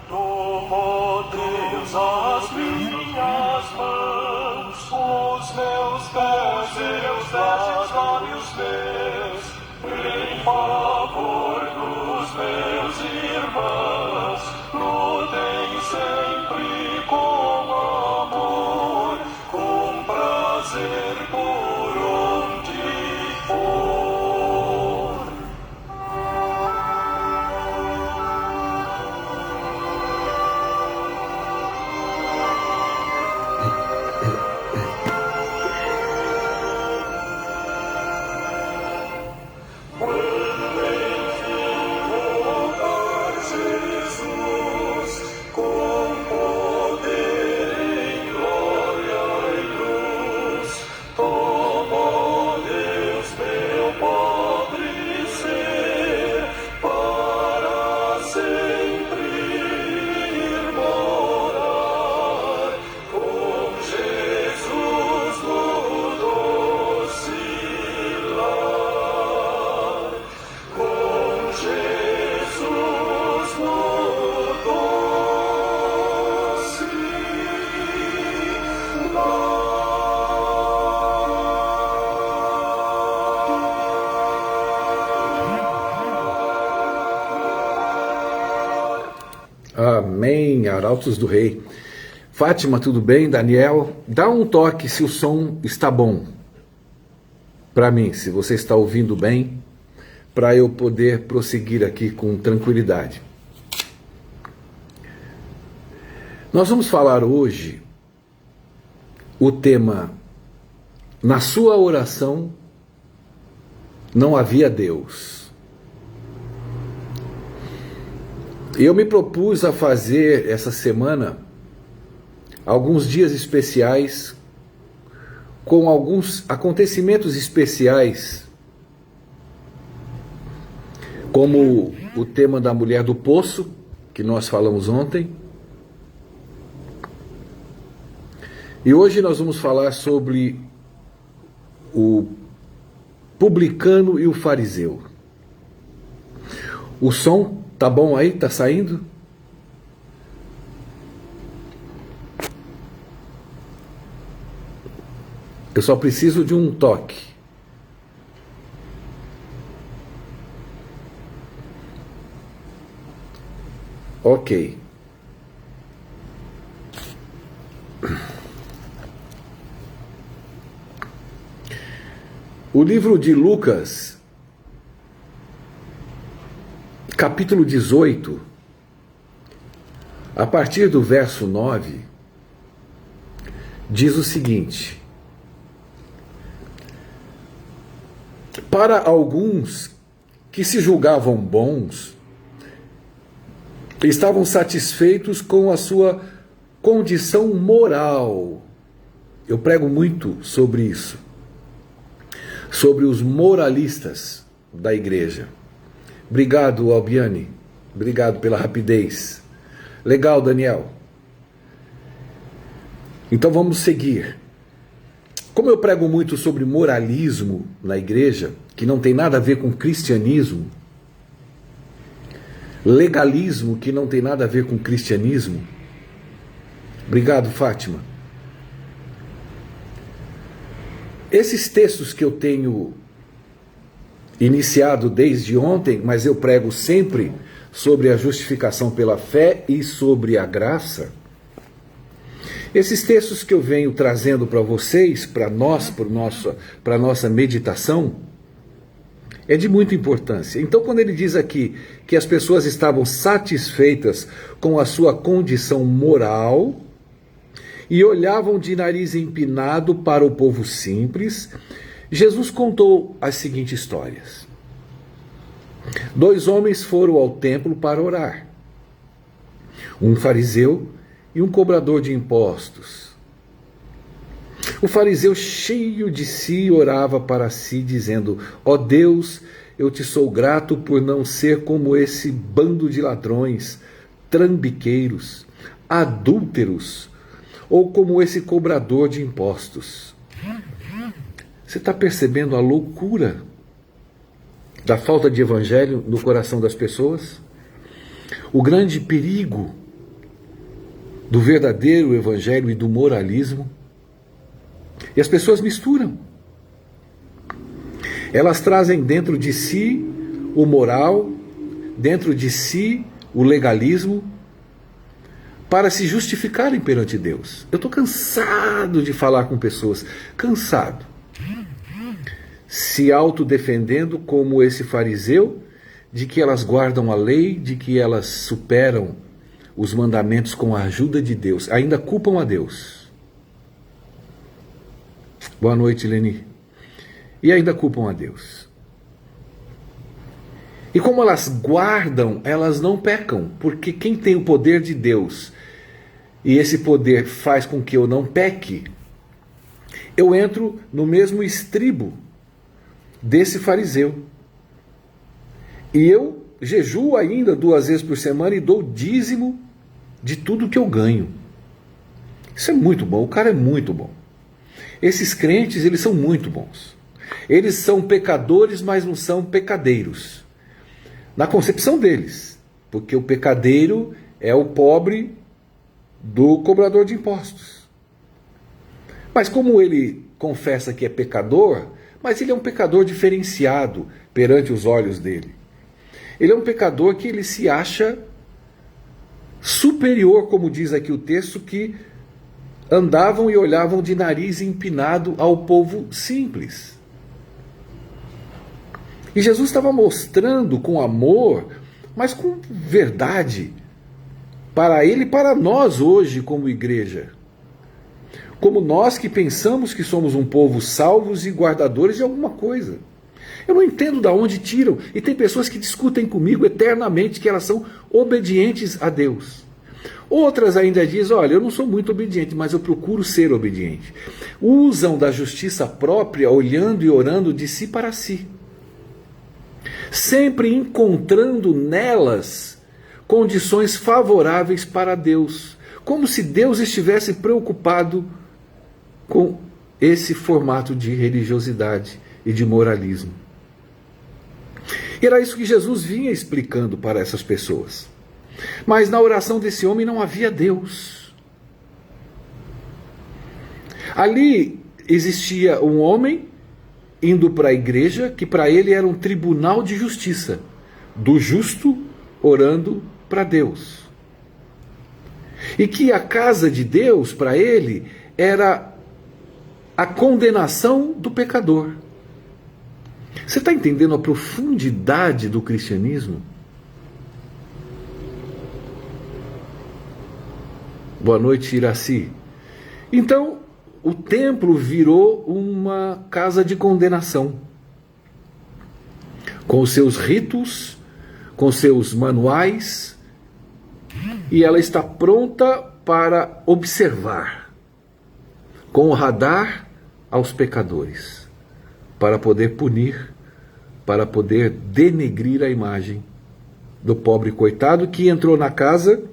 Toma, Deus, as minhas mãos, os meus pés e os lábios meus, em favor dos meus irmãos, lutem sempre com amor, com prazer por onde for. Amém, arautos do rei. Fátima, tudo bem? Daniel, dá um toque se o som está bom para mim, se você está ouvindo bem, para eu poder prosseguir aqui com tranquilidade. Nós vamos falar hoje o tema: na sua oração não havia Deus. Eu me propus a fazer essa semana alguns dias especiais com alguns acontecimentos especiais, como o tema da mulher do poço, que nós falamos ontem. E hoje nós vamos falar sobre o publicano e o fariseu. O som tá bom aí? Tá saindo? Eu só preciso de um toque. Ok. O livro de Lucas, capítulo 18, a partir do verso 9, diz o seguinte: para alguns que se julgavam bons, estavam satisfeitos com a sua condição moral. Eu prego muito sobre isso, sobre os moralistas da igreja. Obrigado, Albiane. Obrigado pela rapidez. Legal, Daniel. Então vamos seguir. Como eu prego muito sobre moralismo na igreja, que não tem nada a ver com cristianismo, legalismo, que não tem nada a ver com cristianismo. Obrigado, Fátima. Esses textos que eu tenho iniciado desde ontem, mas eu prego sempre sobre a justificação pela fé e sobre a graça. Esses textos que eu venho trazendo para vocês, para nós, para nossa meditação, é de muita importância. Então, quando ele diz aqui que as pessoas estavam satisfeitas com a sua condição moral e olhavam de nariz empinado para o povo simples, Jesus contou as seguintes histórias. 2 homens foram ao templo para orar. Um fariseu e um cobrador de impostos. O fariseu, cheio de si, orava para si, dizendo: ó Deus, eu te sou grato por não ser como esse bando de ladrões, trambiqueiros, adúlteros, ou como esse cobrador de impostos. Você está percebendo a loucura da falta de evangelho no coração das pessoas? O grande perigo do verdadeiro evangelho e do moralismo. E as pessoas misturam. Elas trazem dentro de si o moral, dentro de si o legalismo, para se justificarem perante Deus. Eu estou cansado de falar com pessoas, cansado, se autodefendendo como esse fariseu, de que elas guardam a lei, de que elas superam os mandamentos com a ajuda de Deus, ainda culpam a Deus. Boa noite, Leni. E ainda culpam a Deus. E como elas guardam, elas não pecam, porque quem tem o poder de Deus, e esse poder faz com que eu não peque, eu entro no mesmo estribo desse fariseu. E eu jejuo ainda 2 vezes por semana e dou dízimo de tudo que eu ganho. Isso é muito bom, o cara é muito bom. Esses crentes, eles são muito bons. Eles são pecadores, mas não são pecadeiros. Na concepção deles. Porque o pecadeiro é o pobre do cobrador de impostos. Mas como ele confessa que é pecador, mas ele é um pecador diferenciado perante os olhos dele. Ele é um pecador que ele se acha superior, como diz aqui o texto, que andavam e olhavam de nariz empinado ao povo simples. E Jesus estava mostrando com amor, mas com verdade, para ele e para nós hoje como igreja. Como nós que pensamos que somos um povo salvos e guardadores de alguma coisa. Eu não entendo de onde tiram. E tem pessoas que discutem comigo eternamente que elas são obedientes a Deus. Outras ainda dizem, olha, eu não sou muito obediente, mas eu procuro ser obediente. Usam da justiça própria, olhando e orando de si para si. Sempre encontrando nelas condições favoráveis para Deus. Como se Deus estivesse preocupado com esse formato de religiosidade e de moralismo. E era isso que Jesus vinha explicando para essas pessoas. Mas na oração desse homem não havia Deus. Ali existia um homem indo para a igreja, que para ele era um tribunal de justiça, do justo orando para Deus. E que a casa de Deus, para ele, era a condenação do pecador. Você está entendendo a profundidade do cristianismo? Boa noite, Iraci. Então, o templo virou uma casa de condenação. Com os seus ritos, com seus manuais, e ela está pronta para observar, com o radar aos pecadores, para poder punir, para poder denegrir a imagem do pobre coitado que entrou na casa.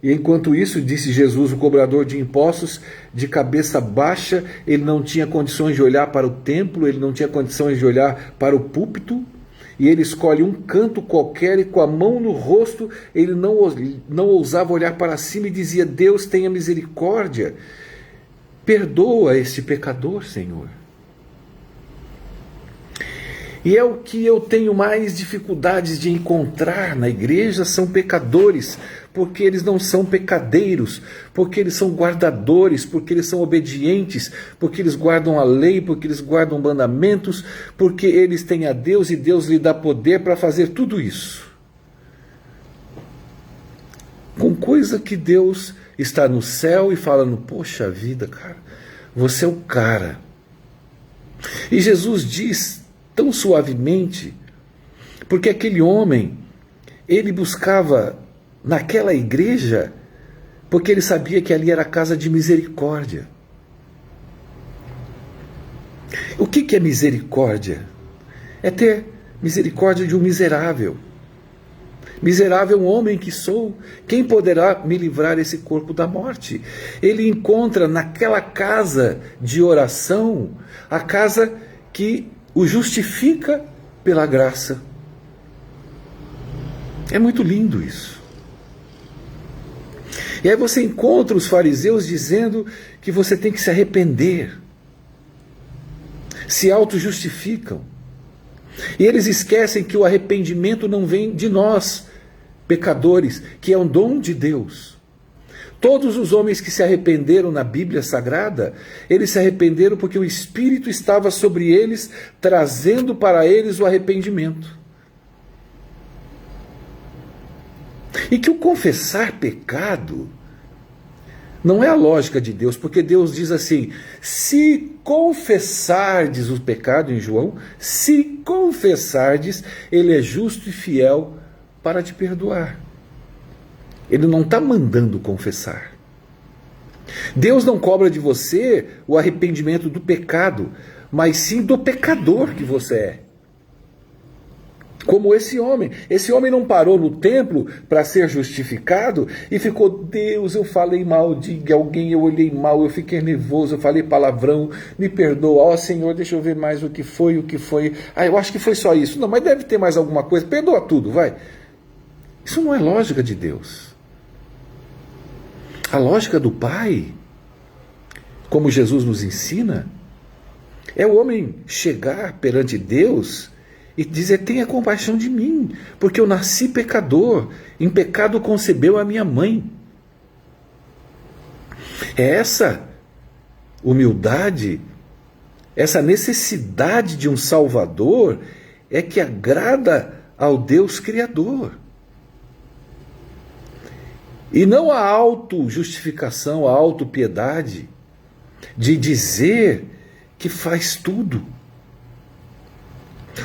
E enquanto isso, disse Jesus, o cobrador de impostos, de cabeça baixa, ele não tinha condições de olhar para o templo, ele não tinha condições de olhar para o púlpito, e ele escolhe um canto qualquer e com a mão no rosto, ele não ousava olhar para cima e dizia, Deus tenha misericórdia, perdoa este pecador, Senhor. E é o que eu tenho mais dificuldades de encontrar na igreja, são pecadores, porque eles não são pecadeiros, porque eles são guardadores, porque eles são obedientes, porque eles guardam a lei, porque eles guardam mandamentos, porque eles têm a Deus e Deus lhe dá poder para fazer tudo isso. Com coisa que Deus está no céu e falando, poxa vida, cara, você é o cara. E Jesus diz tão suavemente, porque aquele homem, ele buscava naquela igreja, porque ele sabia que ali era a casa de misericórdia. O que é misericórdia? É ter misericórdia de um miserável. Miserável homem que sou, quem poderá me livrar esse corpo da morte? Ele encontra naquela casa de oração, a casa que o justifica pela graça. É muito lindo isso. E aí você encontra os fariseus dizendo que você tem que se arrepender. Se auto-justificam. E eles esquecem que o arrependimento não vem de nós, pecadores, que é um dom de Deus. Todos os homens que se arrependeram na Bíblia Sagrada, eles se arrependeram porque o Espírito estava sobre eles, trazendo para eles o arrependimento. E que o confessar pecado não é a lógica de Deus, porque Deus diz assim: se confessardes o pecado, em João, se confessardes, Ele é justo e fiel para te perdoar. Ele não está mandando confessar. Deus não cobra de você o arrependimento do pecado, mas sim do pecador que você é. Como esse homem. Esse homem não parou no templo para ser justificado e ficou: Deus, eu falei mal de alguém, eu olhei mal, eu fiquei nervoso, eu falei palavrão, me perdoa. Ó Senhor, deixa eu ver mais o que foi. Ah, eu acho que foi só isso. Não, mas deve ter mais alguma coisa. Perdoa tudo, vai. Isso não é lógica de Deus. A lógica do Pai, como Jesus nos ensina, é o homem chegar perante Deus e dizer: tenha compaixão de mim, porque eu nasci pecador, em pecado concebeu a minha mãe. É essa humildade, essa necessidade de um Salvador é que agrada ao Deus Criador. E não a auto-justificação, a auto-piedade de dizer que faz tudo.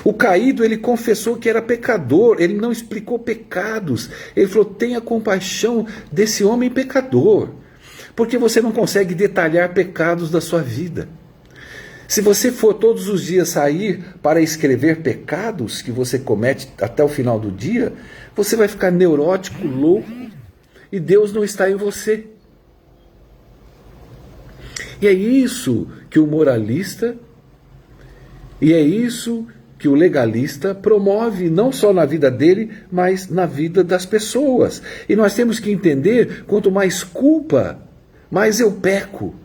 O caído, ele confessou que era pecador, ele não explicou pecados. Ele falou: tenha compaixão desse homem pecador, porque você não consegue detalhar pecados da sua vida. Se você for todos os dias sair para escrever pecados que você comete até o final do dia, você vai ficar neurótico, louco, e Deus não está em você. E é isso que o moralista, e é isso que o legalista promove, não só na vida dele, mas na vida das pessoas. E nós temos que entender: quanto mais culpa, mais eu peco.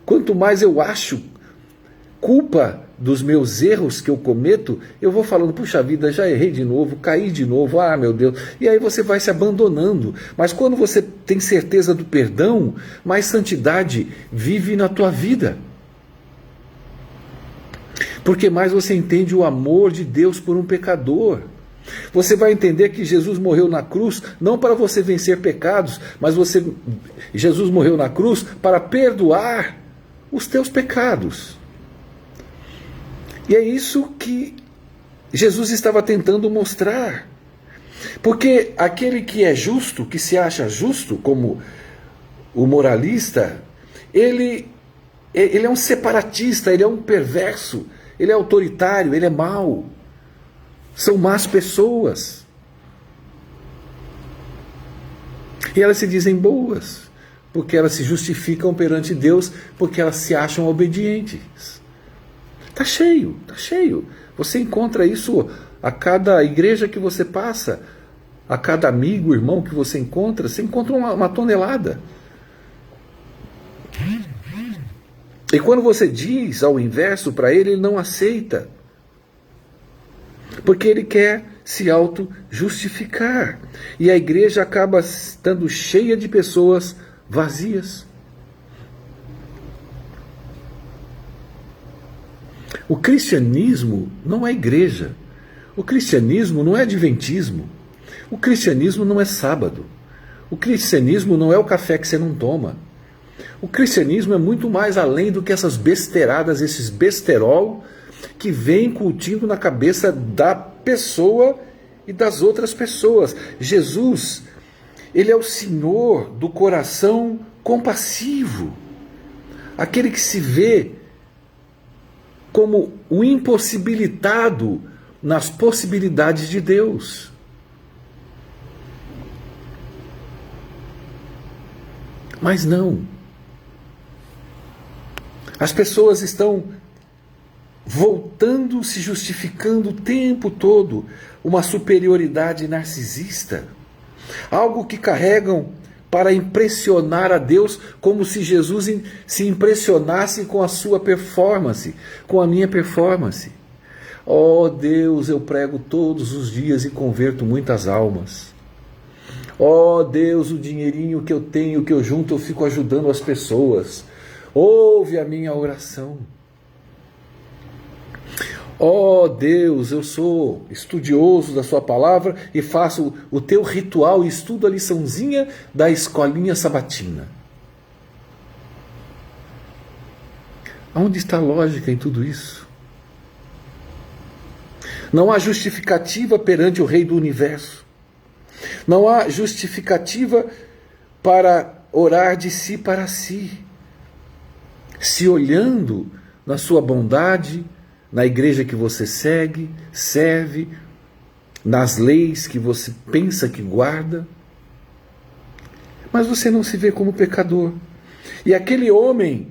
Quanto mais eu acho culpa dos meus erros que eu cometo, eu vou falando: puxa vida, já errei de novo, caí de novo, ah meu Deus. E aí você vai se abandonando. Mas quando você tem certeza do perdão, mais santidade vive na tua vida. Porque mais você entende o amor de Deus por um pecador. Você vai entender que Jesus morreu na cruz não para você vencer pecados, mas Jesus morreu na cruz para perdoar os teus pecados. E é isso que Jesus estava tentando mostrar. Porque aquele que é justo, que se acha justo, como o moralista, ele é um separatista, ele é um perverso, ele é autoritário, ele é mau. São más pessoas. E elas se dizem boas, porque elas se justificam perante Deus, porque elas se acham obedientes. Está cheio, está cheio. Você encontra isso a cada igreja que você passa, a cada amigo, irmão que você encontra uma tonelada. E quando você diz ao inverso para ele, ele não aceita. Porque ele quer se auto-justificar. E a igreja acaba estando cheia de pessoas vazias. O cristianismo não é igreja. O cristianismo não é adventismo. O cristianismo não é sábado. O cristianismo não é o café que você não toma. O cristianismo é muito mais além do que essas besteiradas, esses besterol que vêm curtindo na cabeça da pessoa e das outras pessoas. Jesus, ele é o Senhor do coração compassivo. Aquele que se vê como o impossibilitado nas possibilidades de Deus. Mas não. As pessoas estão voltando, se justificando o tempo todo, uma superioridade narcisista. Algo que carregam para impressionar a Deus, como se Jesus se impressionasse com a sua performance, com a minha performance. Oh Deus, eu prego todos os dias e converto muitas almas. Oh Deus, o dinheirinho que eu tenho, que eu junto, eu fico ajudando as pessoas. Ouve a minha oração. Oh Deus, eu sou estudioso da sua palavra e faço o teu ritual e estudo a liçãozinha da escolinha sabatina. Onde está a lógica em tudo isso? Não há justificativa perante o Rei do Universo. Não há justificativa para orar de si para si. Se olhando na sua bondade, na igreja que você segue, serve, nas leis que você pensa que guarda, mas você não se vê como pecador. E aquele homem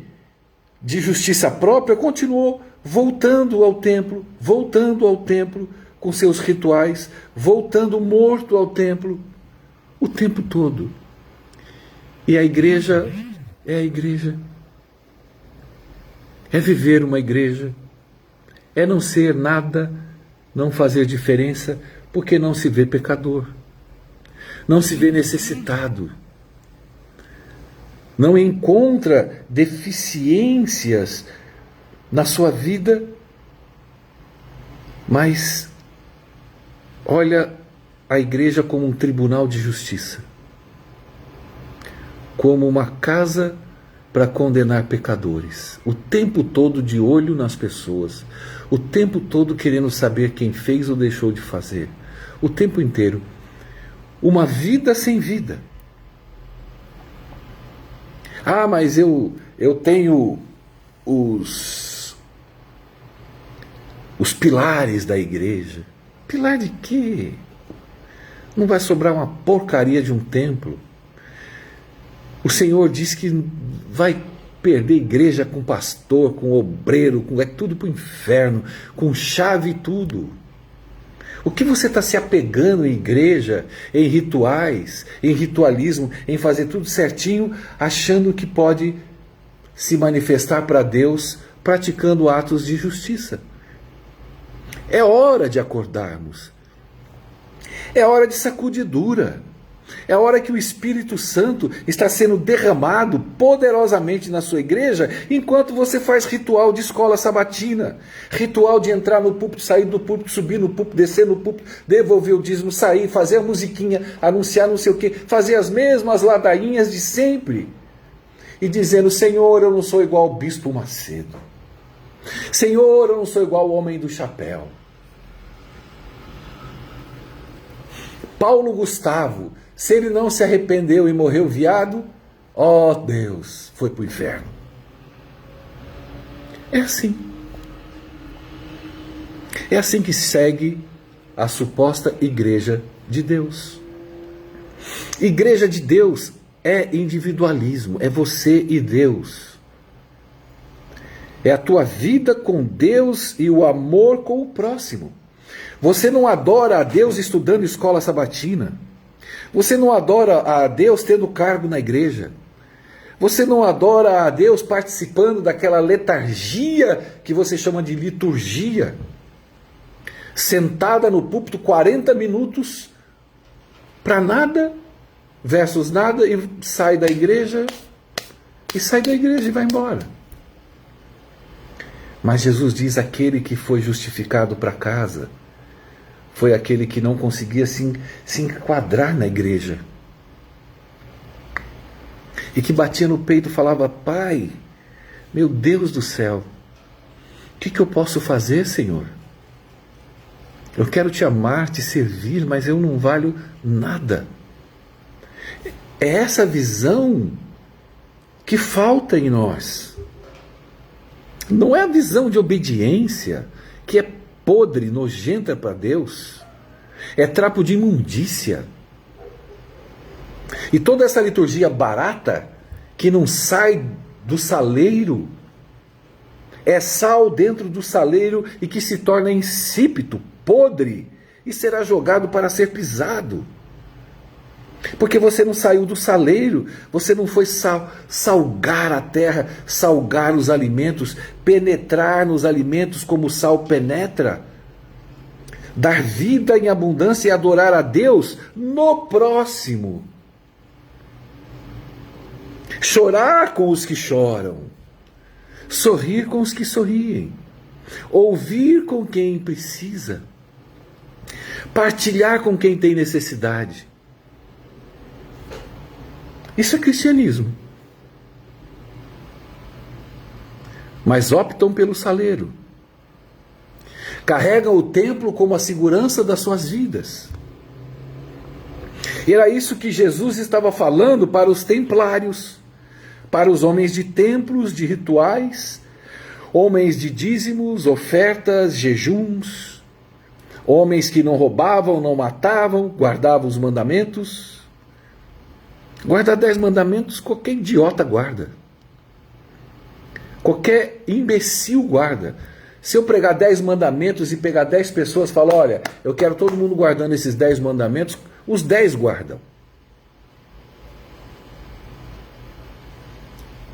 de justiça própria continuou voltando ao templo com seus rituais, voltando morto ao templo o tempo todo. E a igreja é a igreja. É viver uma igreja. É não ser nada, não fazer diferença, porque não se vê pecador, não se vê necessitado, não encontra deficiências na sua vida, mas olha a igreja como um tribunal de justiça, como uma casa para condenar pecadores, o tempo todo de olho nas pessoas, o tempo todo querendo saber quem fez ou deixou de fazer, o tempo inteiro. Uma vida sem vida. Ah, mas eu tenho os pilares da igreja. Pilar de quê? Não vai sobrar uma porcaria de um templo. O Senhor diz que vai perder igreja com pastor, com obreiro, é tudo para o inferno, com chave e tudo. O que você está se apegando em igreja, em rituais, em ritualismo, em fazer tudo certinho, achando que pode se manifestar para Deus praticando atos de justiça? É hora de acordarmos. É hora de sacudidura. É a hora que o Espírito Santo está sendo derramado poderosamente na sua igreja, enquanto você faz ritual de escola sabatina, ritual de entrar no púlpito, sair do púlpito, subir no púlpito, descer no púlpito, devolver o dízimo, sair, fazer a musiquinha, anunciar não sei o quê, fazer as mesmas ladainhas de sempre, e dizendo: Senhor, eu não sou igual ao bispo Macedo, Senhor, eu não sou igual ao homem do chapéu. Paulo Gustavo, se ele não se arrependeu e morreu viado, ó Deus, foi para o inferno. É assim. É assim que segue a suposta igreja de Deus. Igreja de Deus é individualismo, é você e Deus. É a tua vida com Deus e o amor com o próximo. Você não adora a Deus estudando escola sabatina. Você não adora a Deus tendo cargo na igreja. Você não adora a Deus participando daquela letargia que você chama de liturgia. Sentada no púlpito 40 minutos para nada, versus nada, e sai da igreja e vai embora. Mas Jesus diz: aquele que foi justificado para casa foi aquele que não conseguia se enquadrar na igreja. E que batia no peito e falava: Pai, meu Deus do céu, o que eu posso fazer, Senhor? Eu quero te amar, te servir, mas eu não valho nada. É essa visão que falta em nós. Não é a visão de obediência, que é podre, nojenta para Deus. É trapo de imundícia. E toda essa liturgia barata, que não sai do saleiro, é sal dentro do saleiro e que se torna insípido, podre, e será jogado para ser pisado. Porque você não saiu do saleiro, você não foi salgar a terra, salgar os alimentos, penetrar nos alimentos como o sal penetra, dar vida em abundância e adorar a Deus no próximo. Chorar com os que choram, sorrir com os que sorriem, ouvir com quem precisa, partilhar com quem tem necessidade. Isso é cristianismo. Mas optam pelo saleiro. Carregam o templo como a segurança das suas vidas. E era isso que Jesus estava falando para os templários, para os homens de templos, de rituais, homens de dízimos, ofertas, jejuns, homens que não roubavam, não matavam, guardavam os mandamentos. Guardar 10 mandamentos, qualquer idiota guarda. Qualquer imbecil guarda. Se eu pregar 10 mandamentos e pegar 10 pessoas e falar, olha, eu quero todo mundo guardando esses 10 mandamentos, os 10 guardam.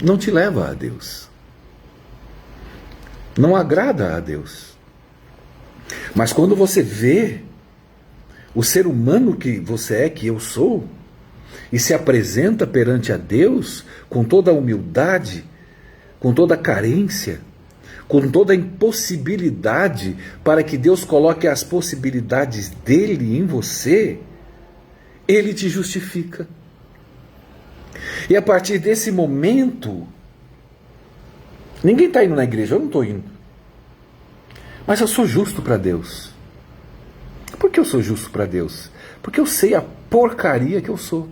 Não te leva a Deus. Não agrada a Deus. Mas quando você vê o ser humano que você é, que eu sou, e se apresenta perante a Deus com toda a humildade, com toda a carência, com toda a impossibilidade, para que Deus coloque as possibilidades dele em você, ele te justifica. E a partir desse momento, ninguém está indo na igreja, eu não estou indo. Mas eu sou justo para Deus. Por que eu sou justo para Deus? Porque eu sei a porcaria que eu sou.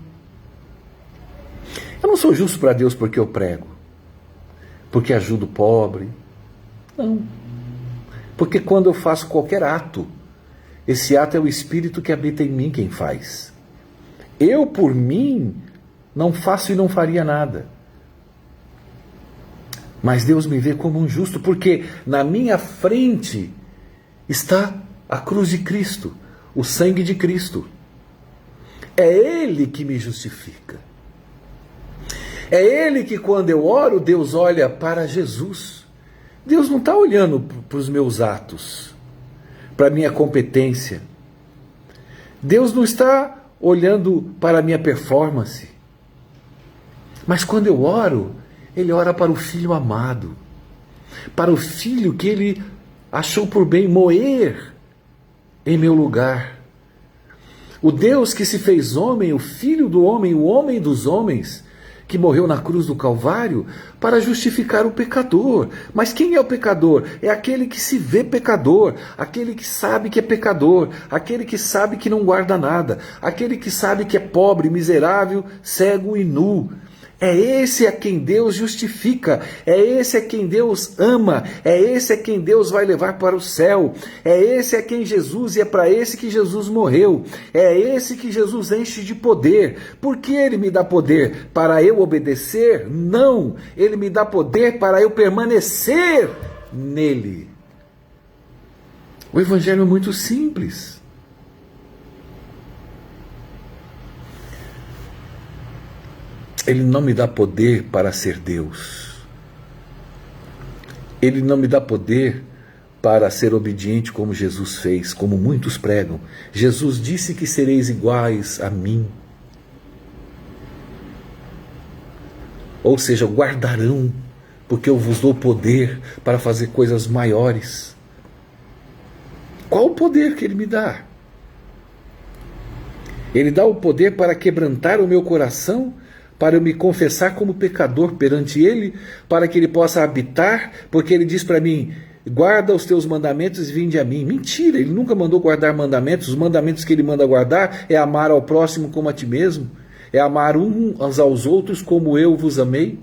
Eu não sou justo para Deus porque eu prego, porque ajudo o pobre. Não. Porque quando eu faço qualquer ato, esse ato é o Espírito que habita em mim quem faz. Eu, por mim, não faço e não faria nada. Mas Deus me vê como um justo, porque na minha frente está a cruz de Cristo, o sangue de Cristo. É Ele que me justifica. É Ele que, quando eu oro, Deus olha para Jesus. Deus não está olhando para os meus atos, para a minha competência. Deus não está olhando para a minha performance. Mas quando eu oro, Ele ora para o Filho amado, para o Filho que Ele achou por bem moer em meu lugar. O Deus que se fez homem, o Filho do homem, o homem dos homens, que morreu na cruz do Calvário para justificar o pecador. Mas quem é o pecador? É aquele que se vê pecador, aquele que sabe que é pecador, aquele que sabe que não guarda nada, aquele que sabe que é pobre, miserável, cego e nu. É esse a quem Deus justifica, é esse a quem Deus ama, é esse a quem Deus vai levar para o céu, é esse a quem Jesus, e é para esse que Jesus morreu, é esse que Jesus enche de poder. Por que Ele me dá poder? Para eu obedecer? Não, Ele me dá poder para eu permanecer nele. O Evangelho é muito simples. Ele não me dá poder para ser Deus. Ele não me dá poder para ser obediente como Jesus fez, como muitos pregam. Jesus disse que sereis iguais a mim. Ou seja, guardarão, porque eu vos dou poder para fazer coisas maiores. Qual o poder que Ele me dá? Ele dá o poder para quebrantar o meu coração, para eu me confessar como pecador perante Ele, para que Ele possa habitar, porque Ele diz para mim, guarda os teus mandamentos e vinde a mim. Mentira, Ele nunca mandou guardar mandamentos. Os mandamentos que Ele manda guardar é amar ao próximo como a ti mesmo, é amar uns aos outros como eu vos amei.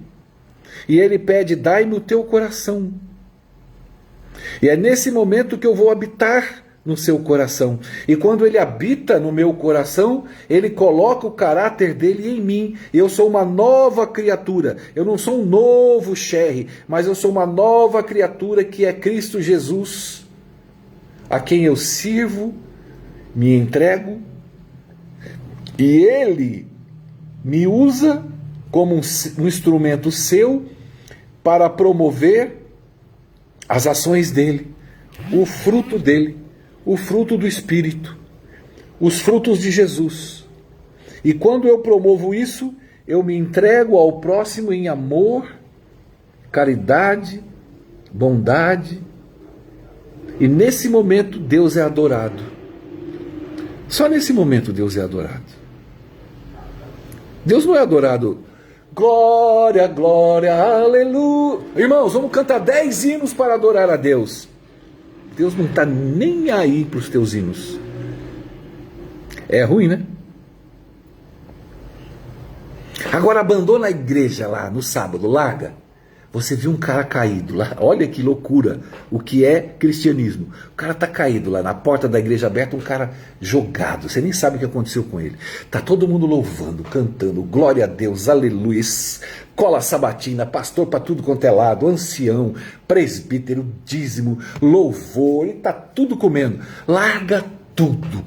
E Ele pede, dai-me o teu coração. E é nesse momento que eu vou habitar no seu coração. E quando Ele habita no meu coração, Ele coloca o caráter dele em mim. Eu sou uma nova criatura. Eu não sou um novo Sherry, mas eu sou uma nova criatura que é Cristo Jesus, a quem eu sirvo, me entrego E Ele me usa como um instrumento seu para promover as ações dele, o fruto dele, o fruto do Espírito, os frutos de Jesus. E quando eu promovo isso, eu me entrego ao próximo em amor, caridade, bondade. E nesse momento Deus é adorado. Só nesse momento Deus é adorado. Deus não é adorado. Glória, glória, aleluia. Irmãos, vamos cantar 10 hinos para adorar a Deus. Deus não está nem aí para os teus hinos. É ruim, né? Agora abandona a igreja lá no sábado, larga. Você viu um cara caído lá, olha que loucura o que é cristianismo. O cara está caído lá na porta da igreja aberta, um cara jogado, você nem sabe o que aconteceu com ele. Está todo mundo louvando, cantando, glória a Deus, aleluia, escola sabatina, pastor para tudo quanto é lado, ancião, presbítero, dízimo, louvor, ele está tudo comendo. Larga tudo.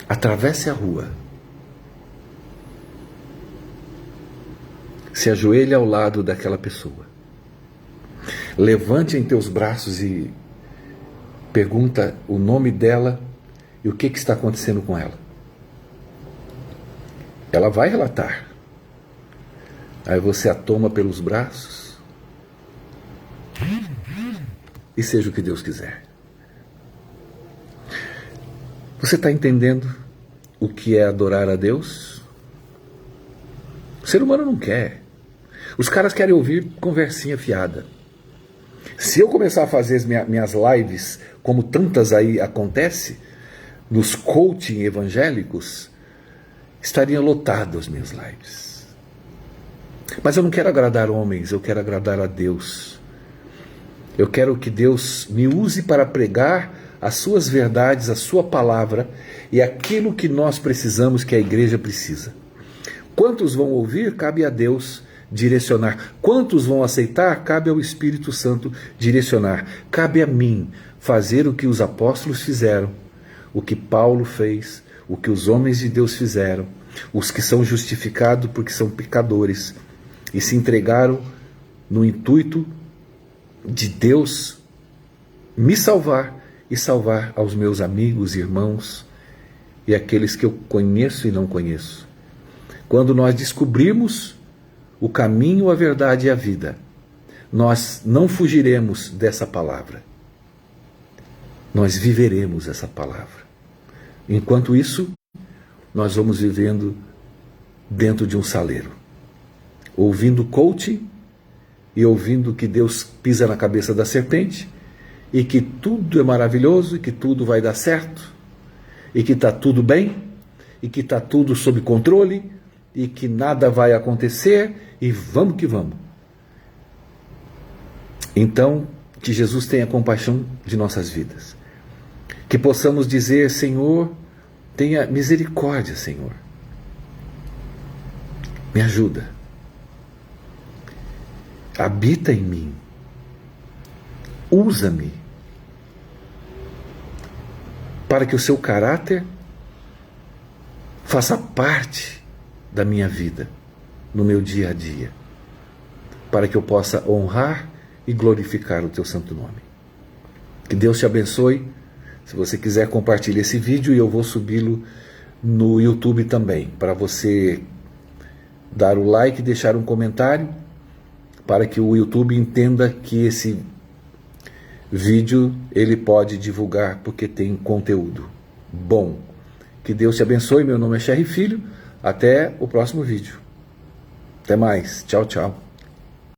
Atravesse a rua. Se ajoelhe ao lado daquela pessoa. Levante em teus braços e pergunta o nome dela e o que está acontecendo com ela. Ela vai relatar. Aí você a toma pelos braços e seja o que Deus quiser. Você está entendendo o que é adorar a Deus? O ser humano não quer. Os caras querem ouvir conversinha fiada. Se eu começar a fazer as minhas lives, como tantas aí acontece, nos coaching evangélicos, estariam lotadas as minhas lives. Mas eu não quero agradar homens, eu quero agradar a Deus. Eu quero que Deus me use para pregar as suas verdades, a sua palavra e aquilo que nós precisamos, que a igreja precisa. Quantos vão ouvir, cabe a Deus direcionar. Quantos vão aceitar, cabe ao Espírito Santo direcionar. Cabe a mim fazer o que os apóstolos fizeram, o que Paulo fez, o que os homens de Deus fizeram, os que são justificados porque são pecadores e se entregaram no intuito de Deus me salvar e salvar aos meus amigos, irmãos e aqueles que eu conheço e não conheço. Quando nós descobrirmos o caminho, a verdade e a vida, nós não fugiremos dessa palavra. Nós viveremos essa palavra. Enquanto isso, nós vamos vivendo dentro de um saleiro, ouvindo coaching e ouvindo que Deus pisa na cabeça da serpente e que tudo é maravilhoso e que tudo vai dar certo e que está tudo bem e que está tudo sob controle e que nada vai acontecer e vamos que vamos. Então, que Jesus tenha compaixão de nossas vidas. Que possamos dizer, Senhor, tenha misericórdia, Senhor. Me ajuda. Habita em mim. Usa-me. Para que o seu caráter faça parte da minha vida, no meu dia a dia, para que eu possa honrar e glorificar o teu santo nome. Que Deus te abençoe. Se você quiser, compartilhe esse vídeo e eu vou subi-lo no YouTube também, para você dar o like e deixar um comentário, para que o YouTube entenda que esse vídeo ele pode divulgar porque tem conteúdo bom. Que Deus te abençoe. Meu nome é Sherry Filho. Até o próximo vídeo. Até mais. Tchau, tchau.